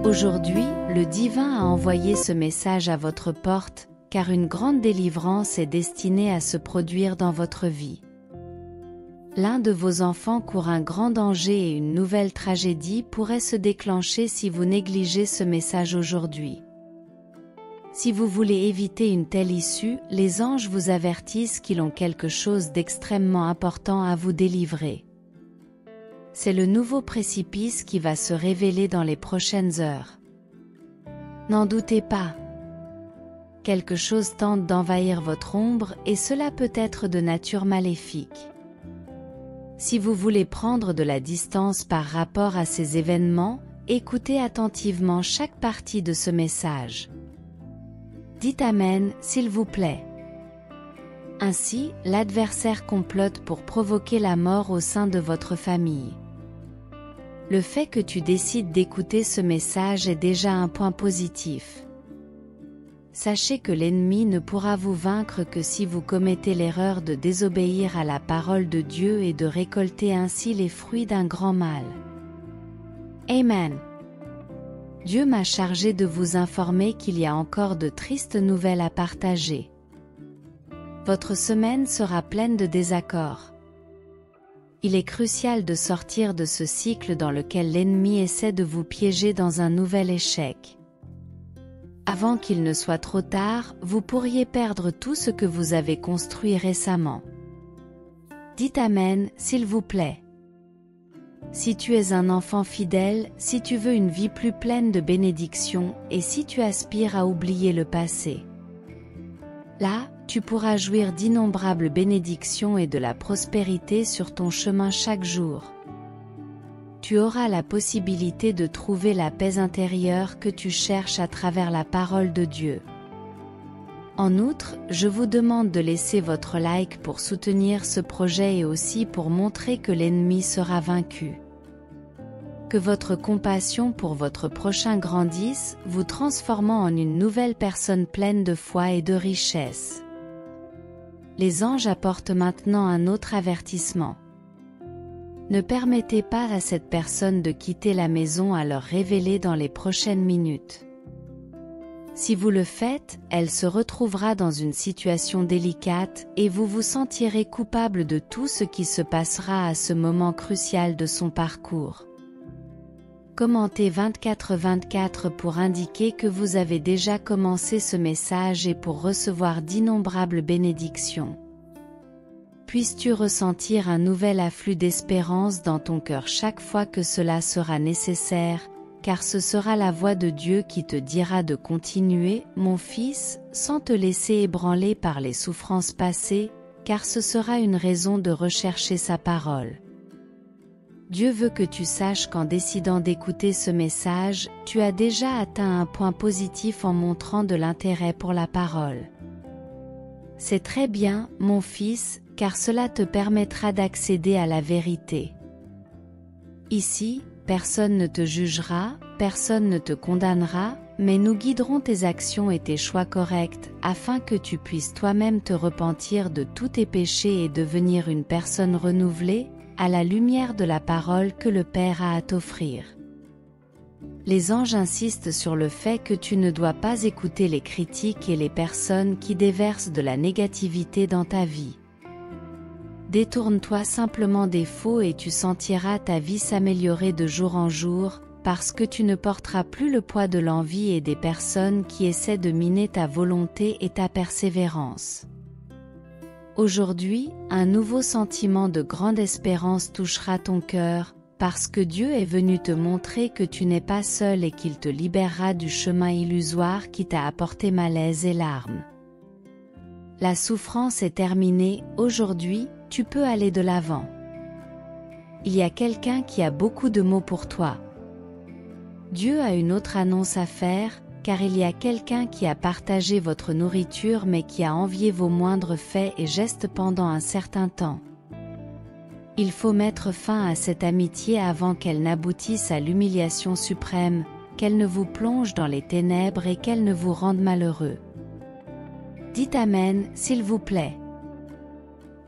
Aujourd'hui, le divin a envoyé ce message à votre porte, car une grande délivrance est destinée à se produire dans votre vie. L'un de vos enfants court un grand danger et une nouvelle tragédie pourrait se déclencher si vous négligez ce message aujourd'hui. Si vous voulez éviter une telle issue, les anges vous avertissent qu'ils ont quelque chose d'extrêmement important à vous délivrer. C'est le nouveau précipice qui va se révéler dans les prochaines heures. N'en doutez pas. Quelque chose tente d'envahir votre ombre et cela peut être de nature maléfique. Si vous voulez prendre de la distance par rapport à ces événements, écoutez attentivement chaque partie de ce message. Dites Amen, s'il vous plaît. Ainsi, l'adversaire complote pour provoquer la mort au sein de votre famille. Le fait que tu décides d'écouter ce message est déjà un point positif. Sachez que l'ennemi ne pourra vous vaincre que si vous commettez l'erreur de désobéir à la parole de Dieu et de récolter ainsi les fruits d'un grand mal. Amen. Dieu m'a chargé de vous informer qu'il y a encore de tristes nouvelles à partager. Votre semaine sera pleine de désaccords. Il est crucial de sortir de ce cycle dans lequel l'ennemi essaie de vous piéger dans un nouvel échec. Avant qu'il ne soit trop tard, vous pourriez perdre tout ce que vous avez construit récemment. Dites Amen, s'il vous plaît. Si tu es un enfant fidèle, si tu veux une vie plus pleine de bénédictions, et si tu aspires à oublier le passé. Là, tu pourras jouir d'innombrables bénédictions et de la prospérité sur ton chemin chaque jour. Tu auras la possibilité de trouver la paix intérieure que tu cherches à travers la parole de Dieu. En outre, je vous demande de laisser votre like pour soutenir ce projet et aussi pour montrer que l'ennemi sera vaincu. Que votre compassion pour votre prochain grandisse, vous transformant en une nouvelle personne pleine de foi et de richesse. Les anges apportent maintenant un autre avertissement. Ne permettez pas à cette personne de quitter la maison à leur révéler dans les prochaines minutes. Si vous le faites, elle se retrouvera dans une situation délicate et vous vous sentirez coupable de tout ce qui se passera à ce moment crucial de son parcours. Commentez 24/24 pour indiquer que vous avez déjà commencé ce message et pour recevoir d'innombrables bénédictions. Puisses-tu ressentir un nouvel afflux d'espérance dans ton cœur chaque fois que cela sera nécessaire, car ce sera la voix de Dieu qui te dira de continuer, mon fils, sans te laisser ébranler par les souffrances passées, car ce sera une raison de rechercher sa parole. Dieu veut que tu saches qu'en décidant d'écouter ce message, tu as déjà atteint un point positif en montrant de l'intérêt pour la parole. C'est très bien, mon fils, car cela te permettra d'accéder à la vérité. Ici, personne ne te jugera, personne ne te condamnera, mais nous guiderons tes actions et tes choix corrects, afin que tu puisses toi-même te repentir de tous tes péchés et devenir une personne renouvelée, à la lumière de la parole que le Père a à t'offrir. Les anges insistent sur le fait que tu ne dois pas écouter les critiques et les personnes qui déversent de la négativité dans ta vie. Détourne-toi simplement des faux et tu sentiras ta vie s'améliorer de jour en jour, parce que tu ne porteras plus le poids de l'envie et des personnes qui essaient de miner ta volonté et ta persévérance. Aujourd'hui, un nouveau sentiment de grande espérance touchera ton cœur, parce que Dieu est venu te montrer que tu n'es pas seul et qu'il te libérera du chemin illusoire qui t'a apporté malaise et larmes. La souffrance est terminée, aujourd'hui, tu peux aller de l'avant. Il y a quelqu'un qui a beaucoup de mots pour toi. Dieu a une autre annonce à faire, car il y a quelqu'un qui a partagé votre nourriture mais qui a envié vos moindres faits et gestes pendant un certain temps. Il faut mettre fin à cette amitié avant qu'elle n'aboutisse à l'humiliation suprême, qu'elle ne vous plonge dans les ténèbres et qu'elle ne vous rende malheureux. Dites Amen, s'il vous plaît.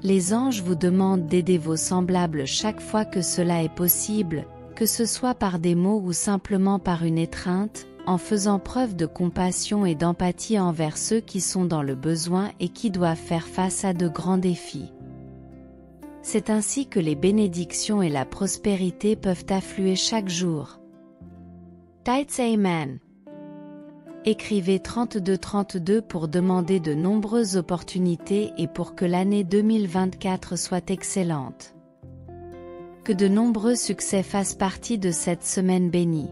Les anges vous demandent d'aider vos semblables chaque fois que cela est possible, que ce soit par des mots ou simplement par une étreinte, en faisant preuve de compassion et d'empathie envers ceux qui sont dans le besoin et qui doivent faire face à de grands défis. C'est ainsi que les bénédictions et la prospérité peuvent affluer chaque jour. Tides Amen. Écrivez 3232 pour demander de nombreuses opportunités et pour que l'année 2024 soit excellente. Que de nombreux succès fassent partie de cette semaine bénie.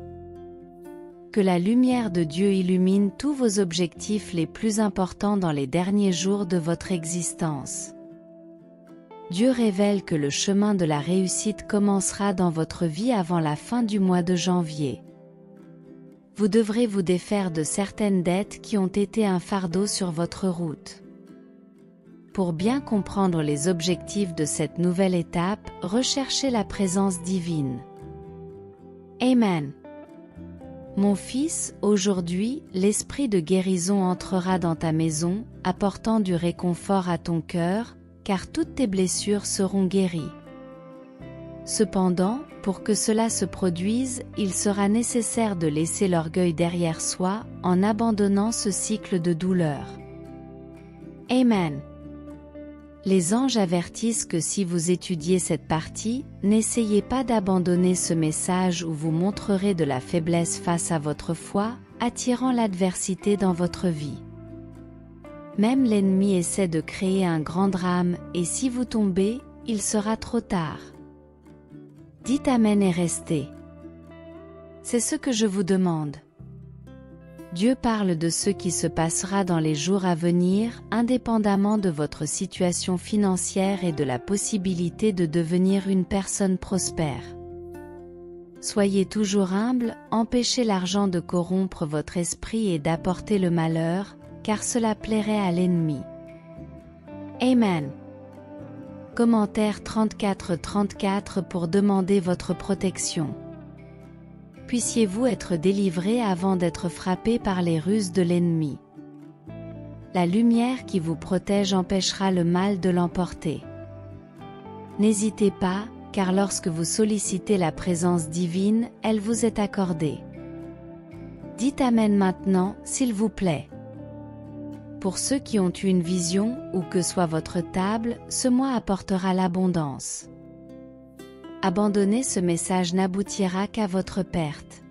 Que la lumière de Dieu illumine tous vos objectifs les plus importants dans les derniers jours de votre existence. Dieu révèle que le chemin de la réussite commencera dans votre vie avant la fin du mois de janvier. Vous devrez vous défaire de certaines dettes qui ont été un fardeau sur votre route. Pour bien comprendre les objectifs de cette nouvelle étape, recherchez la présence divine. Amen. Mon fils, aujourd'hui, l'esprit de guérison entrera dans ta maison, apportant du réconfort à ton cœur, car toutes tes blessures seront guéries. Cependant, pour que cela se produise, il sera nécessaire de laisser l'orgueil derrière soi, en abandonnant ce cycle de douleur. Amen. Les anges avertissent que si vous étudiez cette partie, n'essayez pas d'abandonner ce message où vous montrerez de la faiblesse face à votre foi, attirant l'adversité dans votre vie. Même l'ennemi essaie de créer un grand drame, et si vous tombez, il sera trop tard. Dites Amen et restez. C'est ce que je vous demande. Dieu parle de ce qui se passera dans les jours à venir, indépendamment de votre situation financière et de la possibilité de devenir une personne prospère. Soyez toujours humble, empêchez l'argent de corrompre votre esprit et d'apporter le malheur, car cela plairait à l'ennemi. Amen. Commentaire 34 pour demander votre protection. Puissiez-vous être délivré avant d'être frappé par les ruses de l'ennemi. La lumière qui vous protège empêchera le mal de l'emporter. N'hésitez pas, car lorsque vous sollicitez la présence divine, elle vous est accordée. Dites Amen maintenant, s'il vous plaît. Pour ceux qui ont eu une vision, où que soit votre table, ce mois apportera l'abondance. Abandonner ce message n'aboutira qu'à votre perte.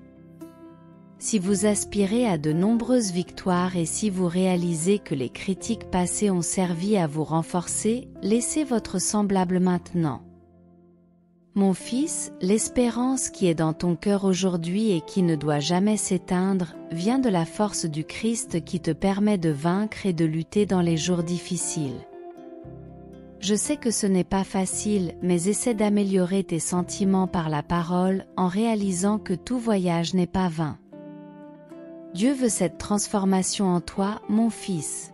Si vous aspirez à de nombreuses victoires et si vous réalisez que les critiques passées ont servi à vous renforcer, laissez votre semblable maintenant. Mon fils, l'espérance qui est dans ton cœur aujourd'hui et qui ne doit jamais s'éteindre, vient de la force du Christ qui te permet de vaincre et de lutter dans les jours difficiles. Je sais que ce n'est pas facile, mais essaie d'améliorer tes sentiments par la parole, en réalisant que tout voyage n'est pas vain. Dieu veut cette transformation en toi, mon fils.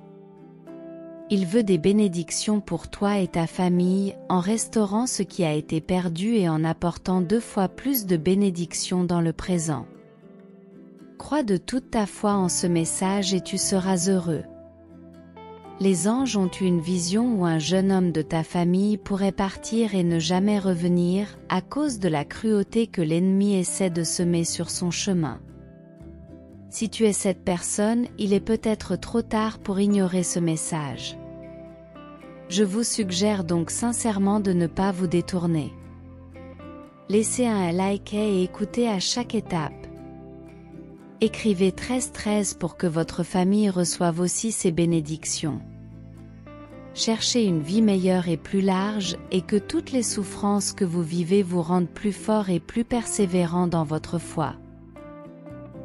Il veut des bénédictions pour toi et ta famille, en restaurant ce qui a été perdu et en apportant 2 fois plus de bénédictions dans le présent. Crois de toute ta foi en ce message et tu seras heureux. Les anges ont eu une vision où un jeune homme de ta famille pourrait partir et ne jamais revenir, à cause de la cruauté que l'ennemi essaie de semer sur son chemin. Si tu es cette personne, il est peut-être trop tard pour ignorer ce message. Je vous suggère donc sincèrement de ne pas vous détourner. Laissez un like et écoutez à chaque étape. Écrivez 13 pour que votre famille reçoive aussi ces bénédictions. Cherchez une vie meilleure et plus large, et que toutes les souffrances que vous vivez vous rendent plus fort et plus persévérant dans votre foi.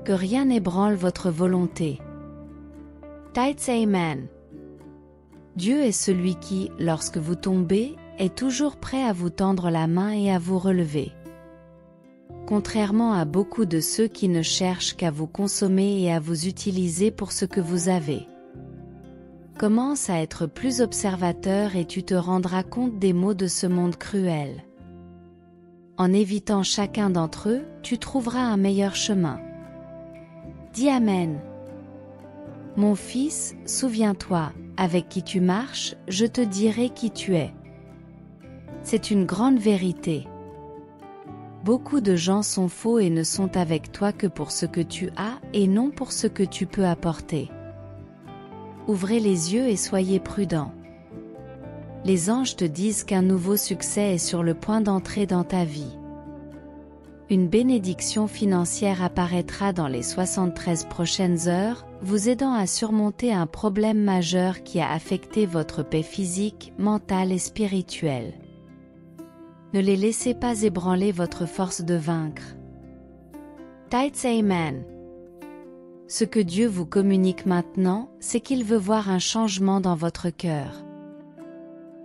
Que rien n'ébranle votre volonté. Tides Amen. Dieu est celui qui, lorsque vous tombez, est toujours prêt à vous tendre la main et à vous relever. Contrairement à beaucoup de ceux qui ne cherchent qu'à vous consommer et à vous utiliser pour ce que vous avez. Commence à être plus observateur et tu te rendras compte des maux de ce monde cruel. En évitant chacun d'entre eux, tu trouveras un meilleur chemin. Dis Amen. Mon fils, souviens-toi, avec qui tu marches, je te dirai qui tu es. C'est une grande vérité. Beaucoup de gens sont faux et ne sont avec toi que pour ce que tu as et non pour ce que tu peux apporter. Ouvrez les yeux et soyez prudents. Les anges te disent qu'un nouveau succès est sur le point d'entrer dans ta vie. Une bénédiction financière apparaîtra dans les 73 prochaines heures, vous aidant à surmonter un problème majeur qui a affecté votre paix physique, mentale et spirituelle. Ne les laissez pas ébranler votre force de vaincre. Tights Amen. Ce que Dieu vous communique maintenant, c'est qu'il veut voir un changement dans votre cœur.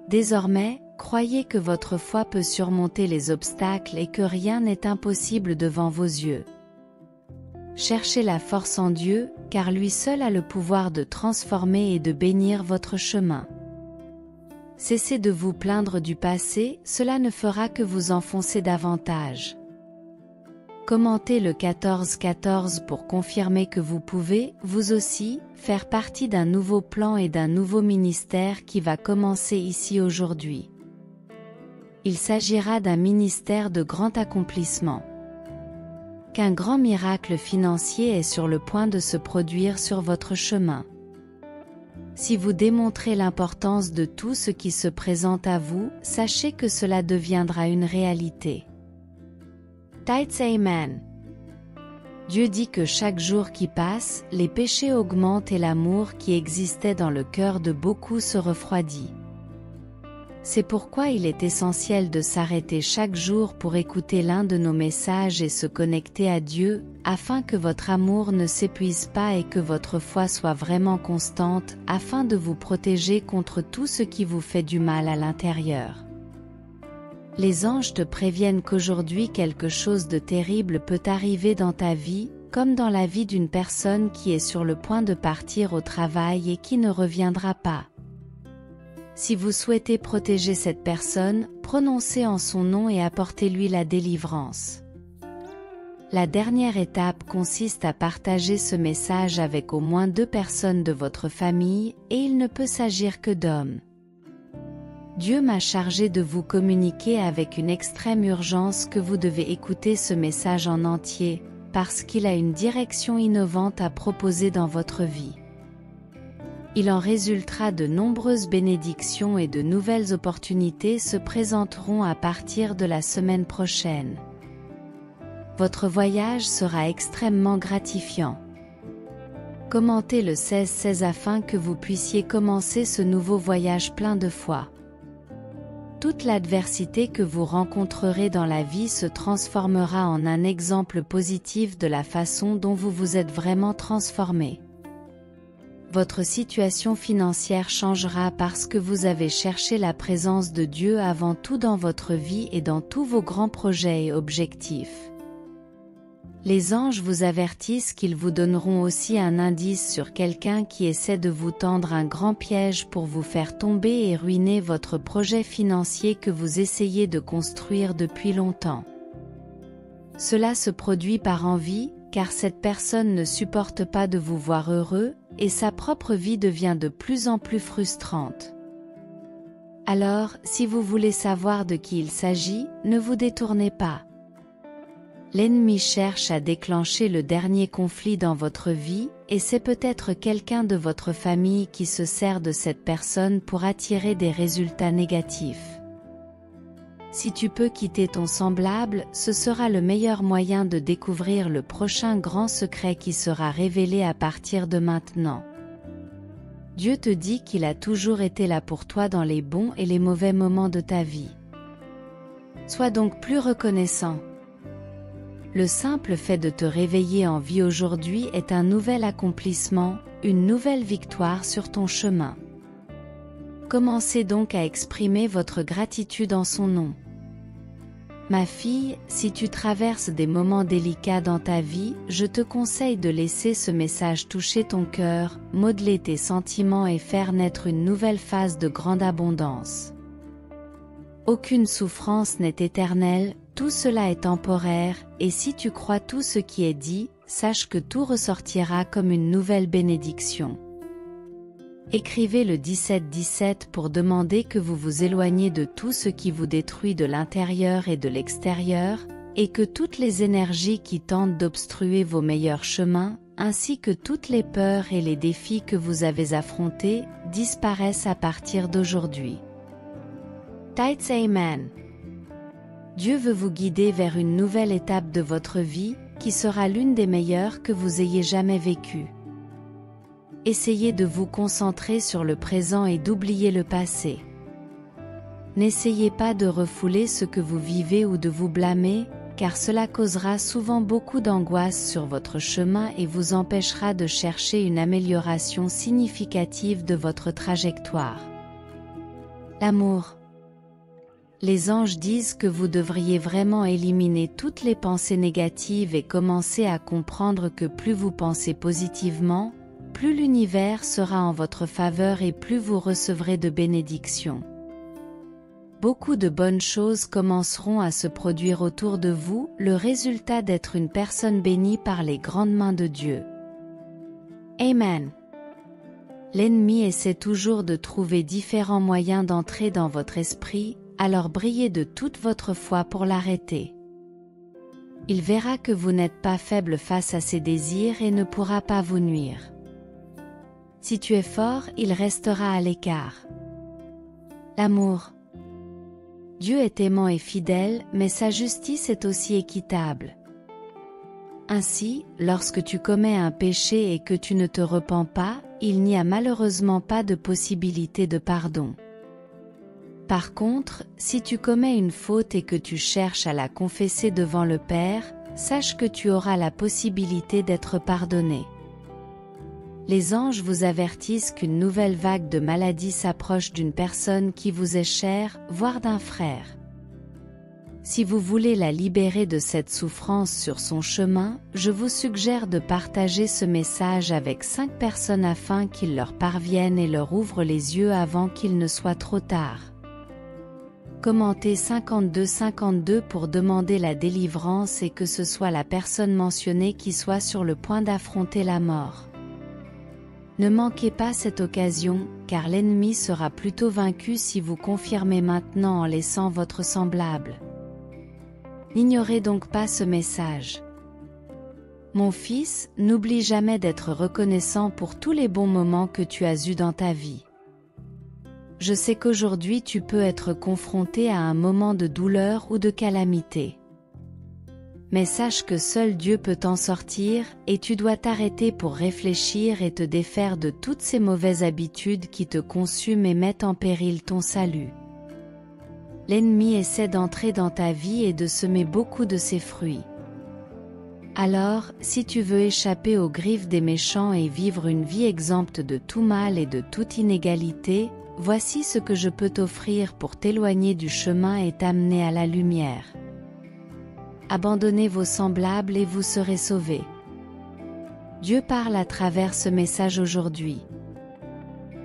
Désormais, croyez que votre foi peut surmonter les obstacles et que rien n'est impossible devant vos yeux. Cherchez la force en Dieu, car lui seul a le pouvoir de transformer et de bénir votre chemin. Cessez de vous plaindre du passé, cela ne fera que vous enfoncer davantage. Commentez le 14-14 pour confirmer que vous pouvez, vous aussi, faire partie d'un nouveau plan et d'un nouveau ministère qui va commencer ici aujourd'hui. Il s'agira d'un ministère de grand accomplissement. Qu'un grand miracle financier est sur le point de se produire sur votre chemin. Si vous démontrez l'importance de tout ce qui se présente à vous, sachez que cela deviendra une réalité. Tights Amen. Dieu dit que chaque jour qui passe, les péchés augmentent et l'amour qui existait dans le cœur de beaucoup se refroidit. C'est pourquoi il est essentiel de s'arrêter chaque jour pour écouter l'un de nos messages et se connecter à Dieu, afin que votre amour ne s'épuise pas et que votre foi soit vraiment constante, afin de vous protéger contre tout ce qui vous fait du mal à l'intérieur. Les anges te préviennent qu'aujourd'hui quelque chose de terrible peut arriver dans ta vie, comme dans la vie d'une personne qui est sur le point de partir au travail et qui ne reviendra pas. Si vous souhaitez protéger cette personne, prononcez en son nom et apportez-lui la délivrance. La dernière étape consiste à partager ce message avec au moins 2 personnes de votre famille, et il ne peut s'agir que d'hommes. Dieu m'a chargé de vous communiquer avec une extrême urgence que vous devez écouter ce message en entier, parce qu'il a une direction innovante à proposer dans votre vie. Il en résultera de nombreuses bénédictions et de nouvelles opportunités se présenteront à partir de la semaine prochaine. Votre voyage sera extrêmement gratifiant. Commentez le 16-16 afin que vous puissiez commencer ce nouveau voyage plein de foi. Toute l'adversité que vous rencontrerez dans la vie se transformera en un exemple positif de la façon dont vous vous êtes vraiment transformé. Votre situation financière changera parce que vous avez cherché la présence de Dieu avant tout dans votre vie et dans tous vos grands projets et objectifs. Les anges vous avertissent qu'ils vous donneront aussi un indice sur quelqu'un qui essaie de vous tendre un grand piège pour vous faire tomber et ruiner votre projet financier que vous essayez de construire depuis longtemps. Cela se produit par envie, car cette personne ne supporte pas de vous voir heureux, et sa propre vie devient de plus en plus frustrante. Alors, si vous voulez savoir de qui il s'agit, ne vous détournez pas. L'ennemi cherche à déclencher le dernier conflit dans votre vie, et c'est peut-être quelqu'un de votre famille qui se sert de cette personne pour attirer des résultats négatifs. Si tu peux quitter ton semblable, ce sera le meilleur moyen de découvrir le prochain grand secret qui sera révélé à partir de maintenant. Dieu te dit qu'il a toujours été là pour toi dans les bons et les mauvais moments de ta vie. Sois donc plus reconnaissant. Le simple fait de te réveiller en vie aujourd'hui est un nouvel accomplissement, une nouvelle victoire sur ton chemin. Commencez donc à exprimer votre gratitude en son nom. Ma fille, si tu traverses des moments délicats dans ta vie, je te conseille de laisser ce message toucher ton cœur, modeler tes sentiments et faire naître une nouvelle phase de grande abondance. Aucune souffrance n'est éternelle, tout cela est temporaire, et si tu crois tout ce qui est dit, sache que tout ressortira comme une nouvelle bénédiction. Écrivez le 17-17 pour demander que vous vous éloigniez de tout ce qui vous détruit de l'intérieur et de l'extérieur, et que toutes les énergies qui tentent d'obstruer vos meilleurs chemins, ainsi que toutes les peurs et les défis que vous avez affrontés, disparaissent à partir d'aujourd'hui. Tights Amen. Dieu veut vous guider vers une nouvelle étape de votre vie, qui sera l'une des meilleures que vous ayez jamais vécues. Essayez de vous concentrer sur le présent et d'oublier le passé. N'essayez pas de refouler ce que vous vivez ou de vous blâmer, car cela causera souvent beaucoup d'angoisse sur votre chemin et vous empêchera de chercher une amélioration significative de votre trajectoire. L'amour. Les anges disent que vous devriez vraiment éliminer toutes les pensées négatives et commencer à comprendre que plus vous pensez positivement, plus l'univers sera en votre faveur et plus vous recevrez de bénédictions. Beaucoup de bonnes choses commenceront à se produire autour de vous, le résultat d'être une personne bénie par les grandes mains de Dieu. Amen. L'ennemi essaie toujours de trouver différents moyens d'entrer dans votre esprit, alors brillez de toute votre foi pour l'arrêter. Il verra que vous n'êtes pas faible face à ses désirs et ne pourra pas vous nuire. Si tu es fort, il restera à l'écart. L'amour. Dieu est aimant et fidèle, mais sa justice est aussi équitable. Ainsi, lorsque tu commets un péché et que tu ne te repens pas, il n'y a malheureusement pas de possibilité de pardon. Par contre, si tu commets une faute et que tu cherches à la confesser devant le Père, sache que tu auras la possibilité d'être pardonné. Les anges vous avertissent qu'une nouvelle vague de maladie s'approche d'une personne qui vous est chère, voire d'un frère. Si vous voulez la libérer de cette souffrance sur son chemin, je vous suggère de partager ce message avec 5 personnes afin qu'il leur parvienne et leur ouvre les yeux avant qu'il ne soit trop tard. Commentez 52 pour demander la délivrance et que ce soit la personne mentionnée qui soit sur le point d'affronter la mort. Ne manquez pas cette occasion, car l'ennemi sera plutôt vaincu si vous confirmez maintenant en laissant votre semblable. N'ignorez donc pas ce message. Mon fils, n'oublie jamais d'être reconnaissant pour tous les bons moments que tu as eus dans ta vie. Je sais qu'aujourd'hui tu peux être confronté à un moment de douleur ou de calamité. Mais sache que seul Dieu peut t'en sortir, et tu dois t'arrêter pour réfléchir et te défaire de toutes ces mauvaises habitudes qui te consument et mettent en péril ton salut. L'ennemi essaie d'entrer dans ta vie et de semer beaucoup de ses fruits. Alors, si tu veux échapper aux griffes des méchants et vivre une vie exempte de tout mal et de toute inégalité, voici ce que je peux t'offrir pour t'éloigner du chemin et t'amener à la lumière. Abandonnez vos semblables et vous serez sauvés. Dieu parle à travers ce message aujourd'hui.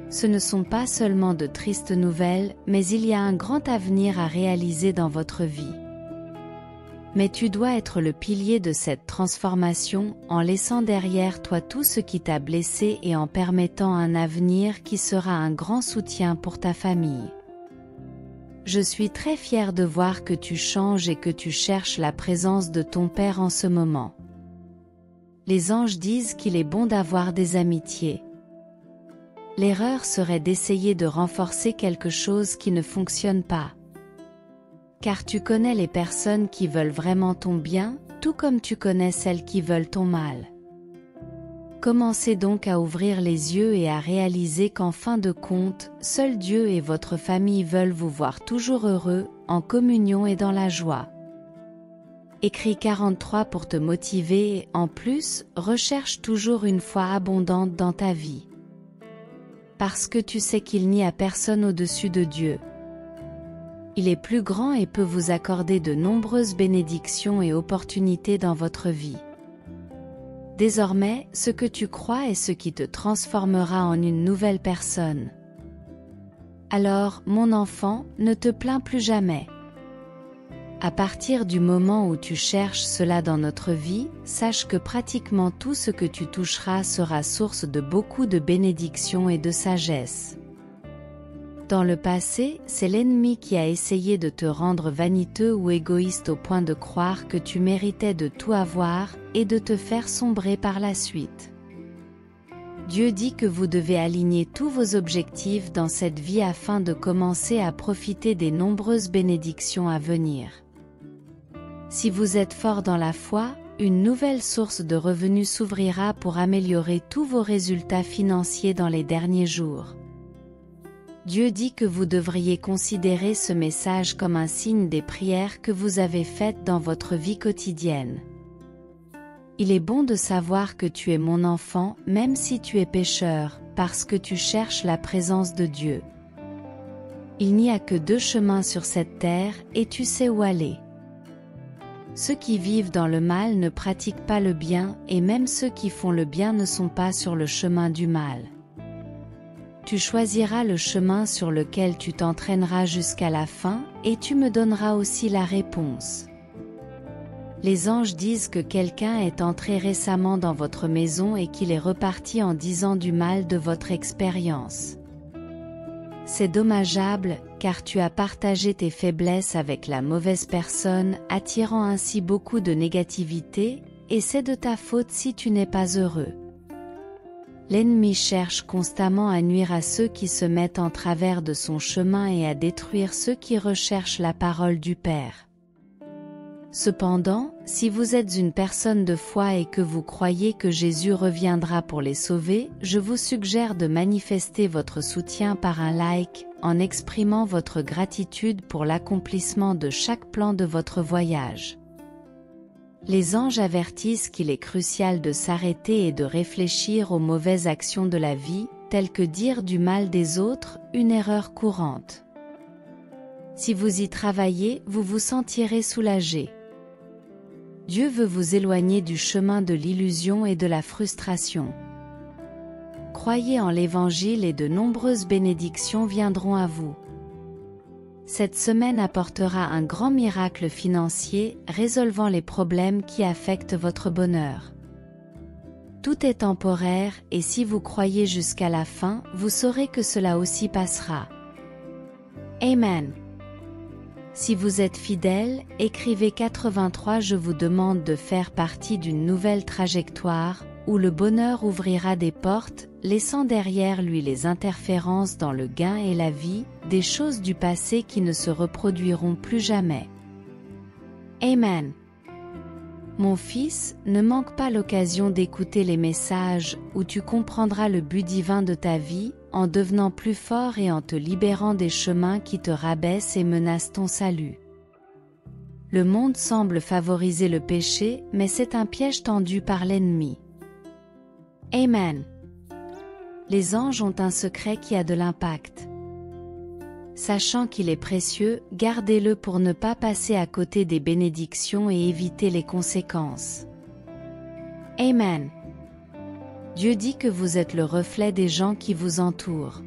Ce ne sont pas seulement de tristes nouvelles, mais il y a un grand avenir à réaliser dans votre vie. Mais tu dois être le pilier de cette transformation, en laissant derrière toi tout ce qui t'a blessé et en permettant un avenir qui sera un grand soutien pour ta famille. Je suis très fière de voir que tu changes et que tu cherches la présence de ton Père en ce moment. Les anges disent qu'il est bon d'avoir des amitiés. L'erreur serait d'essayer de renforcer quelque chose qui ne fonctionne pas. Car tu connais les personnes qui veulent vraiment ton bien, tout comme tu connais celles qui veulent ton mal. Commencez donc à ouvrir les yeux et à réaliser qu'en fin de compte, seul Dieu et votre famille veulent vous voir toujours heureux, en communion et dans la joie. Écris 43 pour te motiver et, en plus, recherche toujours une foi abondante dans ta vie. Parce que tu sais qu'il n'y a personne au-dessus de Dieu. Il est plus grand et peut vous accorder de nombreuses bénédictions et opportunités dans votre vie. Désormais, ce que tu crois est ce qui te transformera en une nouvelle personne. Alors, mon enfant, ne te plains plus jamais. À partir du moment où tu cherches cela dans notre vie, sache que pratiquement tout ce que tu toucheras sera source de beaucoup de bénédictions et de sagesse. Dans le passé, c'est l'ennemi qui a essayé de te rendre vaniteux ou égoïste au point de croire que tu méritais de tout avoir et de te faire sombrer par la suite. Dieu dit que vous devez aligner tous vos objectifs dans cette vie afin de commencer à profiter des nombreuses bénédictions à venir. Si vous êtes fort dans la foi, une nouvelle source de revenus s'ouvrira pour améliorer tous vos résultats financiers dans les derniers jours. Dieu dit que vous devriez considérer ce message comme un signe des prières que vous avez faites dans votre vie quotidienne. Il est bon de savoir que tu es mon enfant, même si tu es pécheur, parce que tu cherches la présence de Dieu. Il n'y a que 2 chemins sur cette terre, et tu sais où aller. Ceux qui vivent dans le mal ne pratiquent pas le bien, et même ceux qui font le bien ne sont pas sur le chemin du mal. Tu choisiras le chemin sur lequel tu t'entraîneras jusqu'à la fin, et tu me donneras aussi la réponse. Les anges disent que quelqu'un est entré récemment dans votre maison et qu'il est reparti en disant du mal de votre expérience. C'est dommageable, car tu as partagé tes faiblesses avec la mauvaise personne, attirant ainsi beaucoup de négativité, et c'est de ta faute si tu n'es pas heureux. L'ennemi cherche constamment à nuire à ceux qui se mettent en travers de son chemin et à détruire ceux qui recherchent la parole du Père. Cependant, si vous êtes une personne de foi et que vous croyez que Jésus reviendra pour les sauver, je vous suggère de manifester votre soutien par un like, en exprimant votre gratitude pour l'accomplissement de chaque plan de votre voyage. Les anges avertissent qu'il est crucial de s'arrêter et de réfléchir aux mauvaises actions de la vie, telles que dire du mal des autres, une erreur courante. Si vous y travaillez, vous vous sentirez soulagé. Dieu veut vous éloigner du chemin de l'illusion et de la frustration. Croyez en l'Évangile et de nombreuses bénédictions viendront à vous. Cette semaine apportera un grand miracle financier, résolvant les problèmes qui affectent votre bonheur. Tout est temporaire, et si vous croyez jusqu'à la fin, vous saurez que cela aussi passera. Amen. Si vous êtes fidèle, écrivez 83. Je vous demande de faire partie d'une nouvelle trajectoire, où le bonheur ouvrira des portes, laissant derrière lui les interférences dans le gain et la vie, des choses du passé qui ne se reproduiront plus jamais. Amen. Mon fils, ne manque pas l'occasion d'écouter les messages, où tu comprendras le but divin de ta vie, en devenant plus fort et en te libérant des chemins qui te rabaissent et menacent ton salut. Le monde semble favoriser le péché, mais c'est un piège tendu par l'ennemi. Amen. Les anges ont un secret qui a de l'impact. Sachant qu'il est précieux, gardez-le pour ne pas passer à côté des bénédictions et éviter les conséquences. Amen. Dieu dit que vous êtes le reflet des gens qui vous entourent.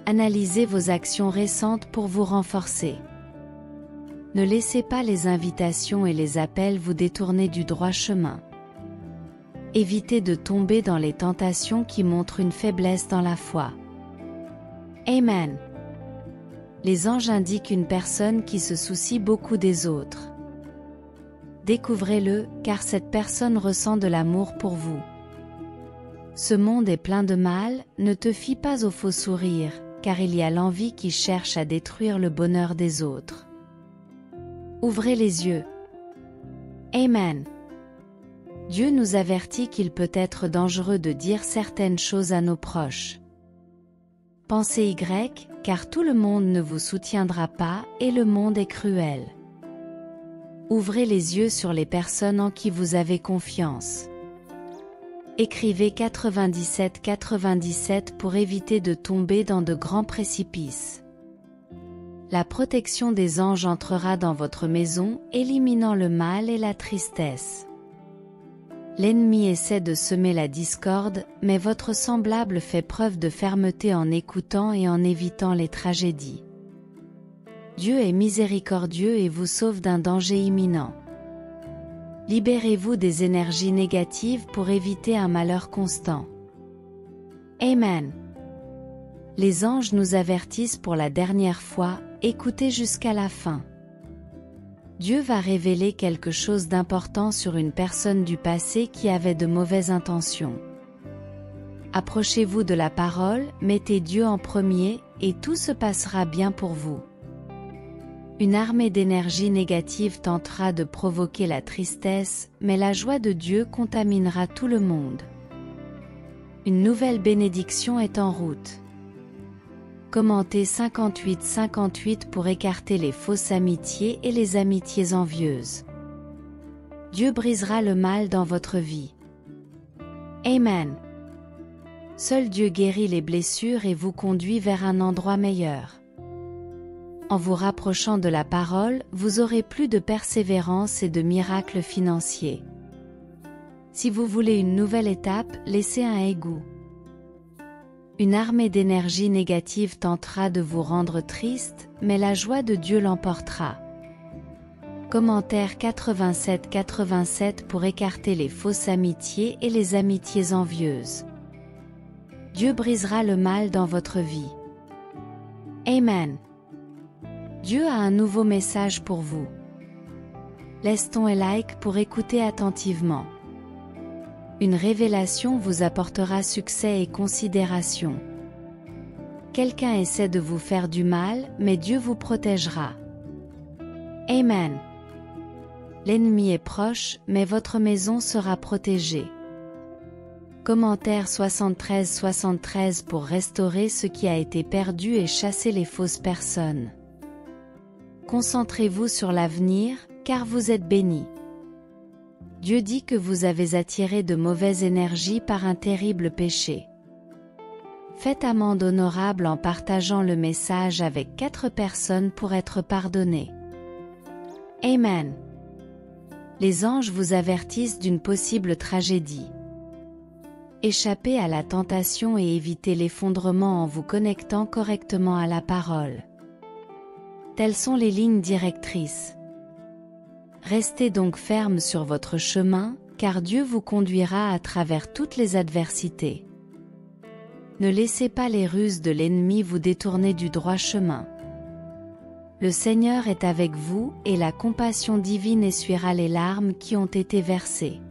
Analysez vos actions récentes pour vous renforcer. Ne laissez pas les invitations et les appels vous détourner du droit chemin. Évitez de tomber dans les tentations qui montrent une faiblesse dans la foi. Amen. Les anges indiquent une personne qui se soucie beaucoup des autres. Découvrez-le, car cette personne ressent de l'amour pour vous. Ce monde est plein de mal, ne te fie pas aux faux sourires, car il y a l'envie qui cherche à détruire le bonheur des autres. Ouvrez les yeux. Amen. Dieu nous avertit qu'il peut être dangereux de dire certaines choses à nos proches. Pensez Y, car tout le monde ne vous soutiendra pas, et le monde est cruel. Ouvrez les yeux sur les personnes en qui vous avez confiance. Écrivez 97 pour éviter de tomber dans de grands précipices. La protection des anges entrera dans votre maison, éliminant le mal et la tristesse. L'ennemi essaie de semer la discorde, mais votre semblable fait preuve de fermeté en écoutant et en évitant les tragédies. Dieu est miséricordieux et vous sauve d'un danger imminent. Libérez-vous des énergies négatives pour éviter un malheur constant. Amen. Les anges nous avertissent pour la dernière fois, écoutez jusqu'à la fin. Dieu va révéler quelque chose d'important sur une personne du passé qui avait de mauvaises intentions. Approchez-vous de la parole, mettez Dieu en premier, et tout se passera bien pour vous. Une armée d'énergie négative tentera de provoquer la tristesse, mais la joie de Dieu contaminera tout le monde. Une nouvelle bénédiction est en route. Commentez 58-58 pour écarter les fausses amitiés et les amitiés envieuses. Dieu brisera le mal dans votre vie. Amen. Seul Dieu guérit les blessures et vous conduit vers un endroit meilleur. En vous rapprochant de la parole, vous aurez plus de persévérance et de miracles financiers. Si vous voulez une nouvelle étape, laissez un égout. Une armée d'énergie négative tentera de vous rendre triste, mais la joie de Dieu l'emportera. Commentaire 87-87 pour écarter les fausses amitiés et les amitiés envieuses. Dieu brisera le mal dans votre vie. Amen. Dieu a un nouveau message pour vous. Laisse ton like pour écouter attentivement. Une révélation vous apportera succès et considération. Quelqu'un essaie de vous faire du mal, mais Dieu vous protégera. Amen. L'ennemi est proche, mais votre maison sera protégée. Commentaire 73-73 pour restaurer ce qui a été perdu et chasser les fausses personnes. Concentrez-vous sur l'avenir, car vous êtes bénis. Dieu dit que vous avez attiré de mauvaises énergies par un terrible péché. Faites amende honorable en partageant le message avec 4 personnes pour être pardonné. Amen. Les anges vous avertissent d'une possible tragédie. Échappez à la tentation et évitez l'effondrement en vous connectant correctement à la parole. Telles sont les lignes directrices. Restez donc ferme sur votre chemin, car Dieu vous conduira à travers toutes les adversités. Ne laissez pas les ruses de l'ennemi vous détourner du droit chemin. Le Seigneur est avec vous, et la compassion divine essuiera les larmes qui ont été versées.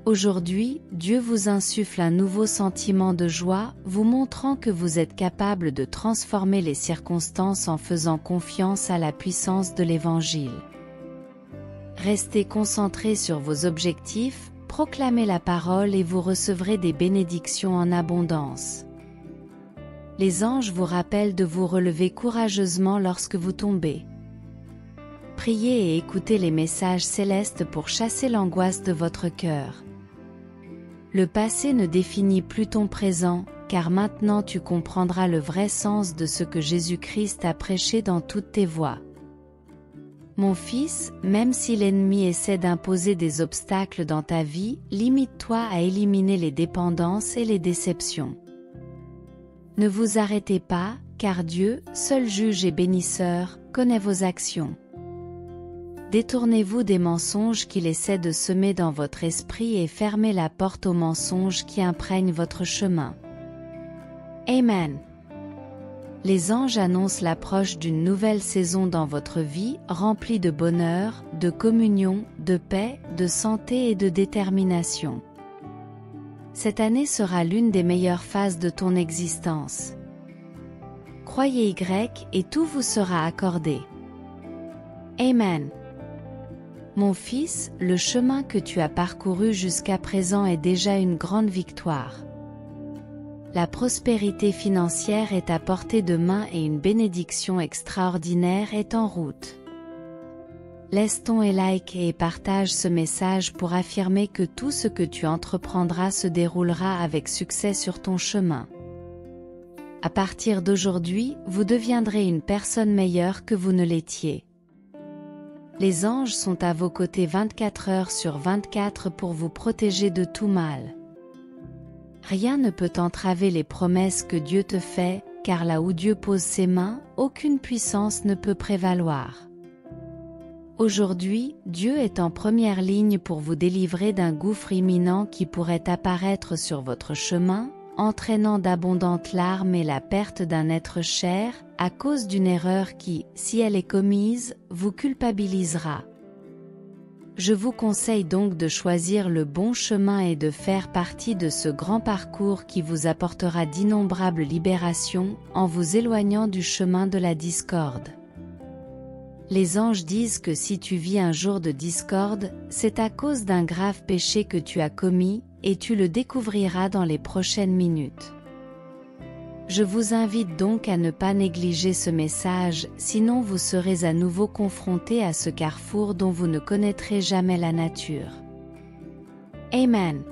Aujourd'hui, Dieu vous insuffle un nouveau sentiment de joie, vous montrant que vous êtes capable de transformer les circonstances en faisant confiance à la puissance de l'Évangile. Restez concentrés sur vos objectifs, proclamez la parole et vous recevrez des bénédictions en abondance. Les anges vous rappellent de vous relever courageusement lorsque vous tombez. Priez et écoutez les messages célestes pour chasser l'angoisse de votre cœur. Le passé ne définit plus ton présent, car maintenant tu comprendras le vrai sens de ce que Jésus-Christ a prêché dans toutes tes voies. Mon fils, même si l'ennemi essaie d'imposer des obstacles dans ta vie, limite-toi à éliminer les dépendances et les déceptions. Ne vous arrêtez pas, car Dieu, seul juge et bénisseur, connaît vos actions. Détournez-vous des mensonges qu'il essaie de semer dans votre esprit et fermez la porte aux mensonges qui imprègnent votre chemin. Amen. Les anges annoncent l'approche d'une nouvelle saison dans votre vie, remplie de bonheur, de communion, de paix, de santé et de détermination. Cette année sera l'une des meilleures phases de ton existence. Croyez et tout vous sera accordé. Amen. Mon fils, le chemin que tu as parcouru jusqu'à présent est déjà une grande victoire. La prospérité financière est à portée de main et une bénédiction extraordinaire est en route. Laisse ton like et partage ce message pour affirmer que tout ce que tu entreprendras se déroulera avec succès sur ton chemin. À partir d'aujourd'hui, vous deviendrez une personne meilleure que vous ne l'étiez. Les anges sont à vos côtés 24 heures sur 24 pour vous protéger de tout mal. Rien ne peut entraver les promesses que Dieu te fait, car là où Dieu pose ses mains, aucune puissance ne peut prévaloir. Aujourd'hui, Dieu est en première ligne pour vous délivrer d'un gouffre imminent qui pourrait apparaître sur votre chemin, entraînant d'abondantes larmes et la perte d'un être cher, à cause d'une erreur qui, si elle est commise, vous culpabilisera. Je vous conseille donc de choisir le bon chemin et de faire partie de ce grand parcours qui vous apportera d'innombrables libérations, en vous éloignant du chemin de la discorde. Les anges disent que si tu vis un jour de discorde, c'est à cause d'un grave péché que tu as commis, et tu le découvriras dans les prochaines minutes. Je vous invite donc à ne pas négliger ce message, sinon vous serez à nouveau confronté à ce carrefour dont vous ne connaîtrez jamais la nature. Amen.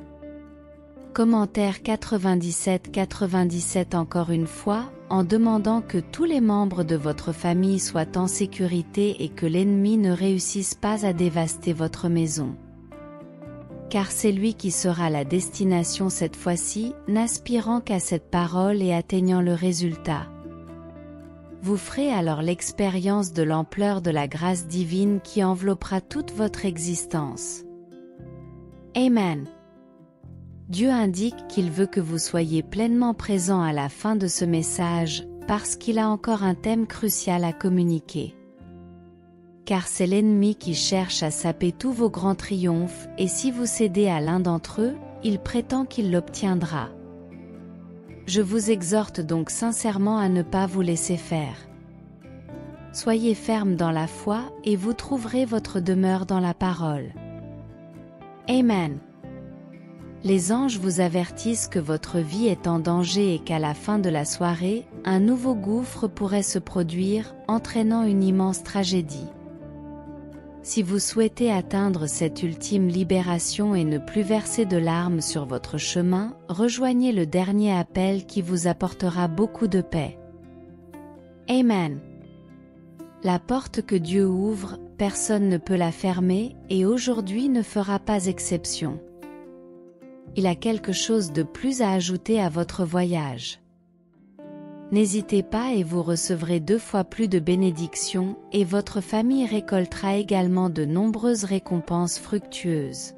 Commentaire 97 encore une fois, en demandant que tous les membres de votre famille soient en sécurité et que l'ennemi ne réussisse pas à dévaster votre maison. Car c'est lui qui sera la destination cette fois-ci, n'aspirant qu'à cette parole et atteignant le résultat. Vous ferez alors l'expérience de l'ampleur de la grâce divine qui enveloppera toute votre existence. Amen. Dieu indique qu'il veut que vous soyez pleinement présent à la fin de ce message, parce qu'il a encore un thème crucial à communiquer. Car c'est l'ennemi qui cherche à saper tous vos grands triomphes, et si vous cédez à l'un d'entre eux, il prétend qu'il l'obtiendra. Je vous exhorte donc sincèrement à ne pas vous laisser faire. Soyez ferme dans la foi, et vous trouverez votre demeure dans la parole. Amen. Les anges vous avertissent que votre vie est en danger et qu'à la fin de la soirée, un nouveau gouffre pourrait se produire, entraînant une immense tragédie. Si vous souhaitez atteindre cette ultime libération et ne plus verser de larmes sur votre chemin, rejoignez le dernier appel qui vous apportera beaucoup de paix. Amen. La porte que Dieu ouvre, personne ne peut la fermer, et aujourd'hui ne fera pas exception. Il a quelque chose de plus à ajouter à votre voyage. N'hésitez pas et vous recevrez 2 fois plus de bénédictions, et votre famille récoltera également de nombreuses récompenses fructueuses.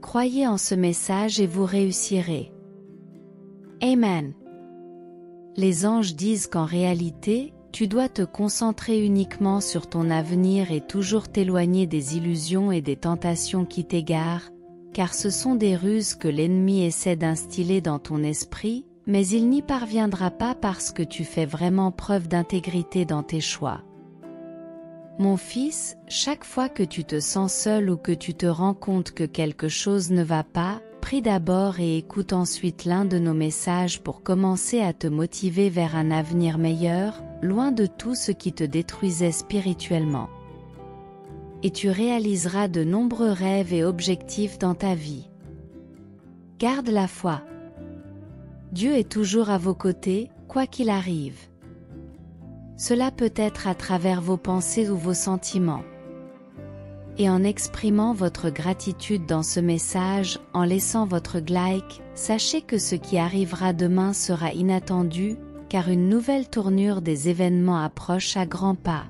Croyez en ce message et vous réussirez. Amen. Les anges disent qu'en réalité, tu dois te concentrer uniquement sur ton avenir et toujours t'éloigner des illusions et des tentations qui t'égarent, car ce sont des ruses que l'ennemi essaie d'instiller dans ton esprit, mais il n'y parviendra pas parce que tu fais vraiment preuve d'intégrité dans tes choix. Mon fils, chaque fois que tu te sens seul ou que tu te rends compte que quelque chose ne va pas, prie d'abord et écoute ensuite l'un de nos messages pour commencer à te motiver vers un avenir meilleur, loin de tout ce qui te détruisait spirituellement. Et tu réaliseras de nombreux rêves et objectifs dans ta vie. Garde la foi. Dieu est toujours à vos côtés, quoi qu'il arrive. Cela peut être à travers vos pensées ou vos sentiments. Et en exprimant votre gratitude dans ce message, en laissant votre like, sachez que ce qui arrivera demain sera inattendu, car une nouvelle tournure des événements approche à grands pas.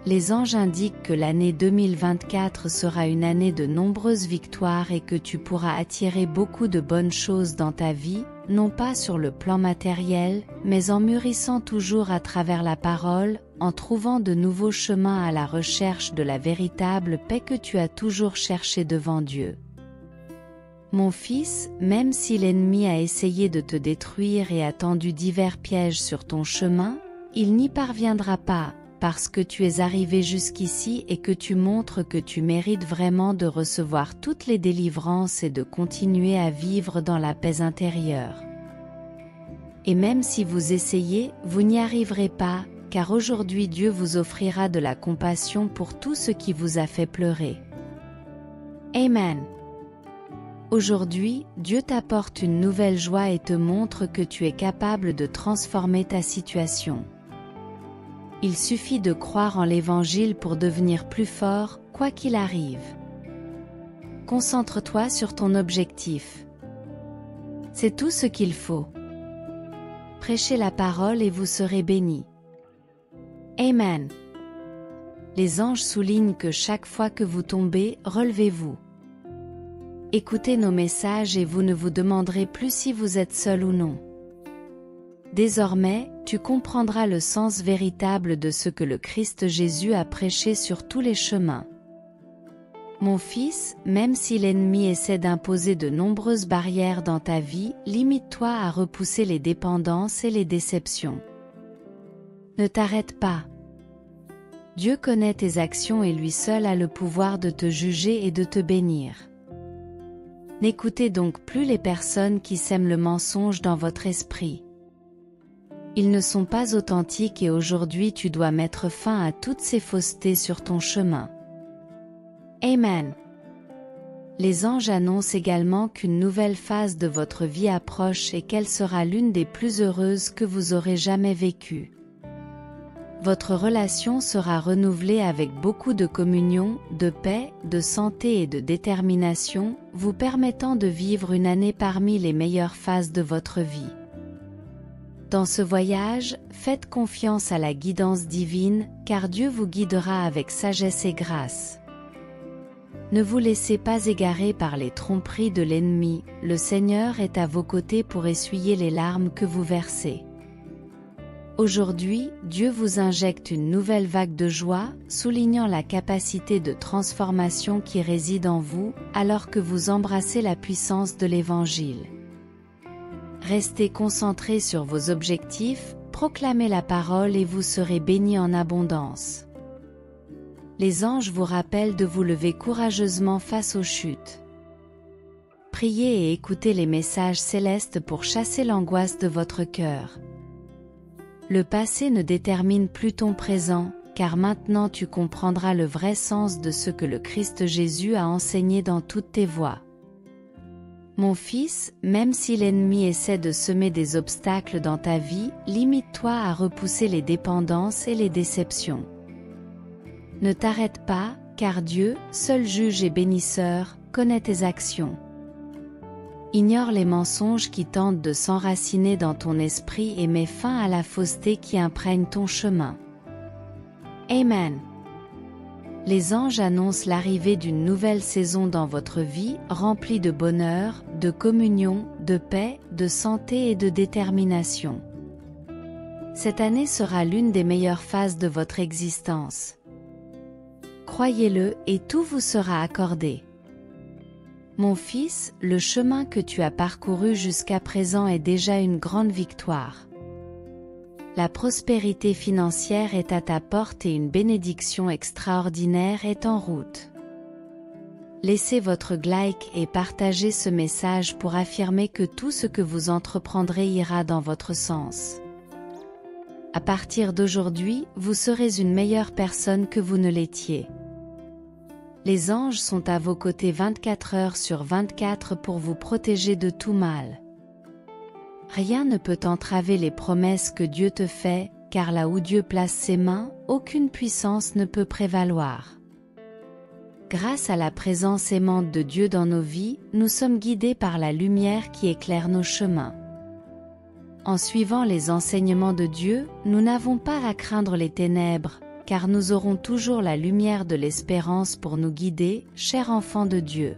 Les anges indiquent que l'année 2024 sera une année de nombreuses victoires et que tu pourras attirer beaucoup de bonnes choses dans ta vie, non pas sur le plan matériel, mais en mûrissant toujours à travers la parole, en trouvant de nouveaux chemins à la recherche de la véritable paix que tu as toujours cherchée devant Dieu. Mon fils, même si l'ennemi a essayé de te détruire et a tendu divers pièges sur ton chemin, il n'y parviendra pas, parce que tu es arrivé jusqu'ici et que tu montres que tu mérites vraiment de recevoir toutes les délivrances et de continuer à vivre dans la paix intérieure. Et même si vous essayez, vous n'y arriverez pas, car aujourd'hui Dieu vous offrira de la compassion pour tout ce qui vous a fait pleurer. Amen. Aujourd'hui, Dieu t'apporte une nouvelle joie et te montre que tu es capable de transformer ta situation. Il suffit de croire en l'Évangile pour devenir plus fort, quoi qu'il arrive. Concentre-toi sur ton objectif. C'est tout ce qu'il faut. Prêchez la parole et vous serez bénis. Amen. Les anges soulignent que chaque fois que vous tombez, relevez-vous. Écoutez nos messages et vous ne vous demanderez plus si vous êtes seul ou non. Désormais, tu comprendras le sens véritable de ce que le Christ Jésus a prêché sur tous les chemins. Mon fils, même si l'ennemi essaie d'imposer de nombreuses barrières dans ta vie, limite-toi à repousser les dépendances et les déceptions. Ne t'arrête pas. Dieu connaît tes actions et lui seul a le pouvoir de te juger et de te bénir. N'écoutez donc plus les personnes qui sèment le mensonge dans votre esprit. Ils ne sont pas authentiques et aujourd'hui tu dois mettre fin à toutes ces faussetés sur ton chemin. Amen. Les anges annoncent également qu'une nouvelle phase de votre vie approche et qu'elle sera l'une des plus heureuses que vous aurez jamais vécues. Votre relation sera renouvelée avec beaucoup de communion, de paix, de santé et de détermination, vous permettant de vivre une année parmi les meilleures phases de votre vie. Dans ce voyage, faites confiance à la guidance divine, car Dieu vous guidera avec sagesse et grâce. Ne vous laissez pas égarer par les tromperies de l'ennemi, le Seigneur est à vos côtés pour essuyer les larmes que vous versez. Aujourd'hui, Dieu vous injecte une nouvelle vague de joie, soulignant la capacité de transformation qui réside en vous, alors que vous embrassez la puissance de l'Évangile. Restez concentrés sur vos objectifs, proclamez la parole et vous serez bénis en abondance. Les anges vous rappellent de vous lever courageusement face aux chutes. Priez et écoutez les messages célestes pour chasser l'angoisse de votre cœur. Le passé ne détermine plus ton présent, car maintenant tu comprendras le vrai sens de ce que le Christ Jésus a enseigné dans toutes tes voies. Mon fils, même si l'ennemi essaie de semer des obstacles dans ta vie, limite-toi à repousser les dépendances et les déceptions. Ne t'arrête pas, car Dieu, seul juge et bénisseur, connaît tes actions. Ignore les mensonges qui tentent de s'enraciner dans ton esprit et mets fin à la fausseté qui imprègne ton chemin. Amen. Les anges annoncent l'arrivée d'une nouvelle saison dans votre vie, remplie de bonheur, de communion, de paix, de santé et de détermination. Cette année sera l'une des meilleures phases de votre existence. Croyez-le et tout vous sera accordé. Mon fils, le chemin que tu as parcouru jusqu'à présent est déjà une grande victoire. La prospérité financière est à ta porte et une bénédiction extraordinaire est en route. Laissez votre like et partagez ce message pour affirmer que tout ce que vous entreprendrez ira dans votre sens. À partir d'aujourd'hui, vous serez une meilleure personne que vous ne l'étiez. Les anges sont à vos côtés 24 heures sur 24 pour vous protéger de tout mal. Rien ne peut entraver les promesses que Dieu te fait, car là où Dieu place ses mains, aucune puissance ne peut prévaloir. Grâce à la présence aimante de Dieu dans nos vies, nous sommes guidés par la lumière qui éclaire nos chemins. En suivant les enseignements de Dieu, nous n'avons pas à craindre les ténèbres, car nous aurons toujours la lumière de l'espérance pour nous guider, chers enfants de Dieu.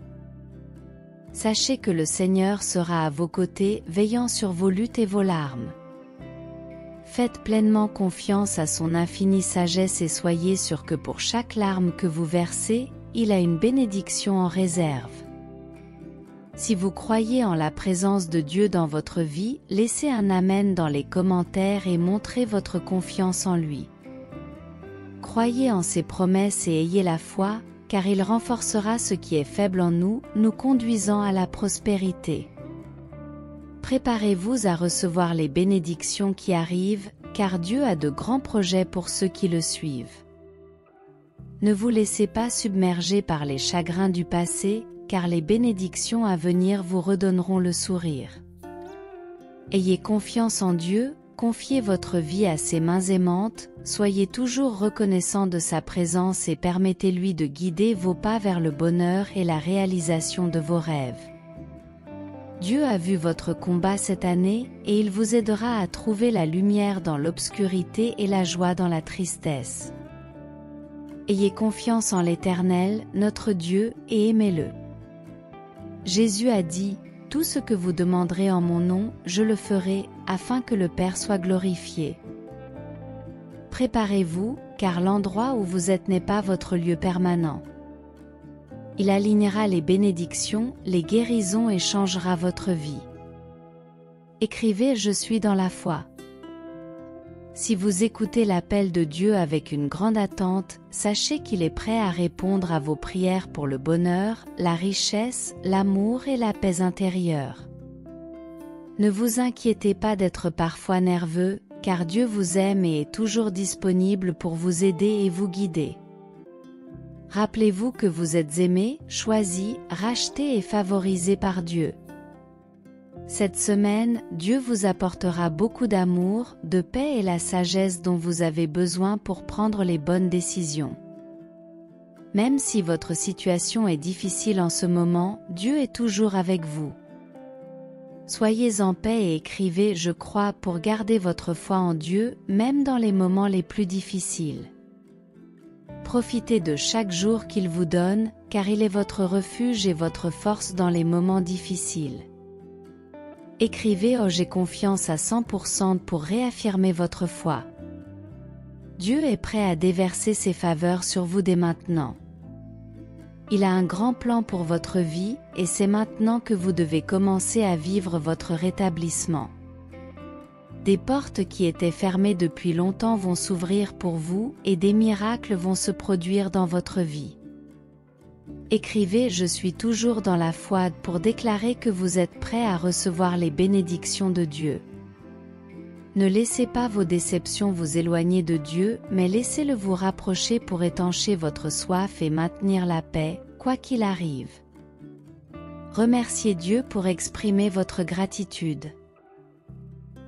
Sachez que le Seigneur sera à vos côtés, veillant sur vos luttes et vos larmes. Faites pleinement confiance à son infinie sagesse et soyez sûrs que pour chaque larme que vous versez, il a une bénédiction en réserve. Si vous croyez en la présence de Dieu dans votre vie, laissez un Amen dans les commentaires et montrez votre confiance en lui. Croyez en ses promesses et ayez la foi, car il renforcera ce qui est faible en nous, nous conduisant à la prospérité. Préparez-vous à recevoir les bénédictions qui arrivent, car Dieu a de grands projets pour ceux qui le suivent. Ne vous laissez pas submerger par les chagrins du passé, car les bénédictions à venir vous redonneront le sourire. Ayez confiance en Dieu, confiez votre vie à ses mains aimantes, soyez toujours reconnaissant de sa présence et permettez-lui de guider vos pas vers le bonheur et la réalisation de vos rêves. Dieu a vu votre combat cette année, et il vous aidera à trouver la lumière dans l'obscurité et la joie dans la tristesse. Ayez confiance en l'Éternel, notre Dieu, et aimez-le. Jésus a dit, « Tout ce que vous demanderez en mon nom, je le ferai, afin que le Père soit glorifié. » Préparez-vous, car l'endroit où vous êtes n'est pas votre lieu permanent. Il alignera les bénédictions, les guérisons et changera votre vie. Écrivez « Je suis dans la foi ». Si vous écoutez l'appel de Dieu avec une grande attente, sachez qu'il est prêt à répondre à vos prières pour le bonheur, la richesse, l'amour et la paix intérieure. Ne vous inquiétez pas d'être parfois nerveux, car Dieu vous aime et est toujours disponible pour vous aider et vous guider. Rappelez-vous que vous êtes aimé, choisi, racheté et favorisé par Dieu. Cette semaine, Dieu vous apportera beaucoup d'amour, de paix et la sagesse dont vous avez besoin pour prendre les bonnes décisions. Même si votre situation est difficile en ce moment, Dieu est toujours avec vous. Soyez en paix et écrivez « Je crois » pour garder votre foi en Dieu, même dans les moments les plus difficiles. Profitez de chaque jour qu'il vous donne, car il est votre refuge et votre force dans les moments difficiles. Écrivez « Oh, j'ai confiance à 100% » pour réaffirmer votre foi. Dieu est prêt à déverser ses faveurs sur vous dès maintenant. Il a un grand plan pour votre vie, et c'est maintenant que vous devez commencer à vivre votre rétablissement. Des portes qui étaient fermées depuis longtemps vont s'ouvrir pour vous, et des miracles vont se produire dans votre vie. Écrivez « Je suis toujours dans la foi » pour déclarer que vous êtes prêt à recevoir les bénédictions de Dieu. Ne laissez pas vos déceptions vous éloigner de Dieu, mais laissez-le vous rapprocher pour étancher votre soif et maintenir la paix, quoi qu'il arrive. Remerciez Dieu pour exprimer votre gratitude.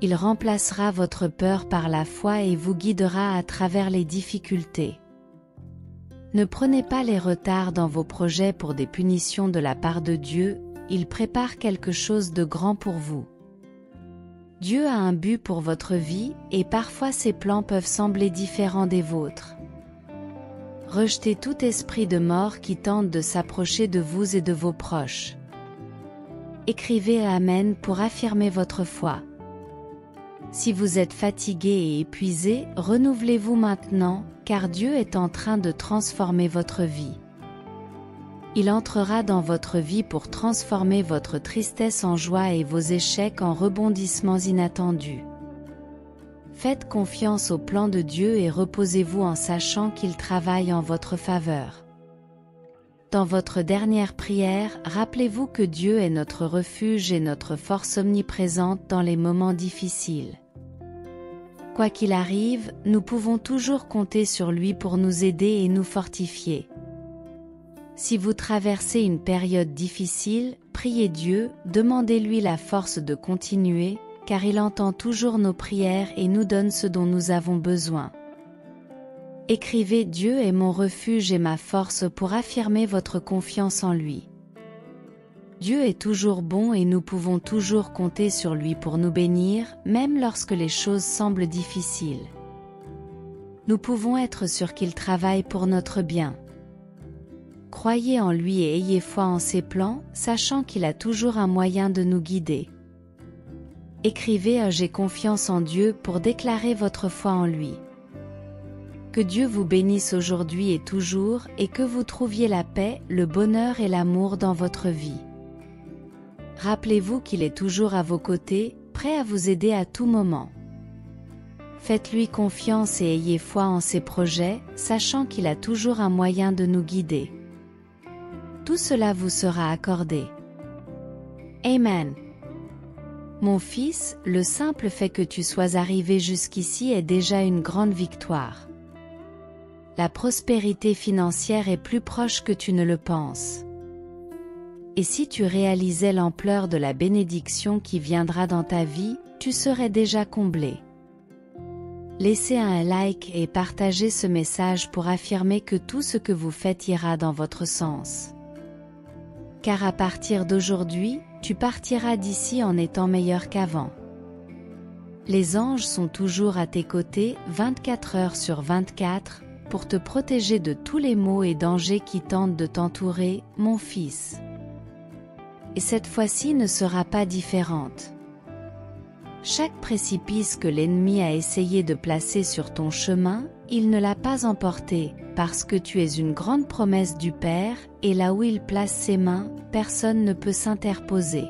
Il remplacera votre peur par la foi et vous guidera à travers les difficultés. Ne prenez pas les retards dans vos projets pour des punitions de la part de Dieu, il prépare quelque chose de grand pour vous. Dieu a un but pour votre vie, et parfois ses plans peuvent sembler différents des vôtres. Rejetez tout esprit de mort qui tente de s'approcher de vous et de vos proches. Écrivez Amen pour affirmer votre foi. Si vous êtes fatigué et épuisé, renouvelez-vous maintenant, car Dieu est en train de transformer votre vie. Il entrera dans votre vie pour transformer votre tristesse en joie et vos échecs en rebondissements inattendus. Faites confiance au plan de Dieu et reposez-vous en sachant qu'il travaille en votre faveur. Dans votre dernière prière, rappelez-vous que Dieu est notre refuge et notre force omniprésente dans les moments difficiles. Quoi qu'il arrive, nous pouvons toujours compter sur lui pour nous aider et nous fortifier. Si vous traversez une période difficile, priez Dieu, demandez-lui la force de continuer, car il entend toujours nos prières et nous donne ce dont nous avons besoin. Écrivez « Dieu est mon refuge et ma force » pour affirmer votre confiance en lui. Dieu est toujours bon et nous pouvons toujours compter sur lui pour nous bénir, même lorsque les choses semblent difficiles. Nous pouvons être sûrs qu'il travaille pour notre bien. Croyez en lui et ayez foi en ses plans, sachant qu'il a toujours un moyen de nous guider. Écrivez « J'ai confiance en Dieu » pour déclarer votre foi en lui. Que Dieu vous bénisse aujourd'hui et toujours, et que vous trouviez la paix, le bonheur et l'amour dans votre vie. Rappelez-vous qu'il est toujours à vos côtés, prêt à vous aider à tout moment. Faites-lui confiance et ayez foi en ses projets, sachant qu'il a toujours un moyen de nous guider. Tout cela vous sera accordé. Amen. Mon fils, le simple fait que tu sois arrivé jusqu'ici est déjà une grande victoire. La prospérité financière est plus proche que tu ne le penses. Et si tu réalisais l'ampleur de la bénédiction qui viendra dans ta vie, tu serais déjà comblé. Laissez un like et partagez ce message pour affirmer que tout ce que vous faites ira dans votre sens. Car à partir d'aujourd'hui, tu partiras d'ici en étant meilleur qu'avant. Les anges sont toujours à tes côtés, 24 heures sur 24, pour te protéger de tous les maux et dangers qui tentent de t'entourer, mon fils. et cette fois-ci ne sera pas différente. Chaque précipice que l'ennemi a essayé de placer sur ton chemin, il ne l'a pas emporté, parce que tu es une grande promesse du Père, et là où il place ses mains, personne ne peut s'interposer.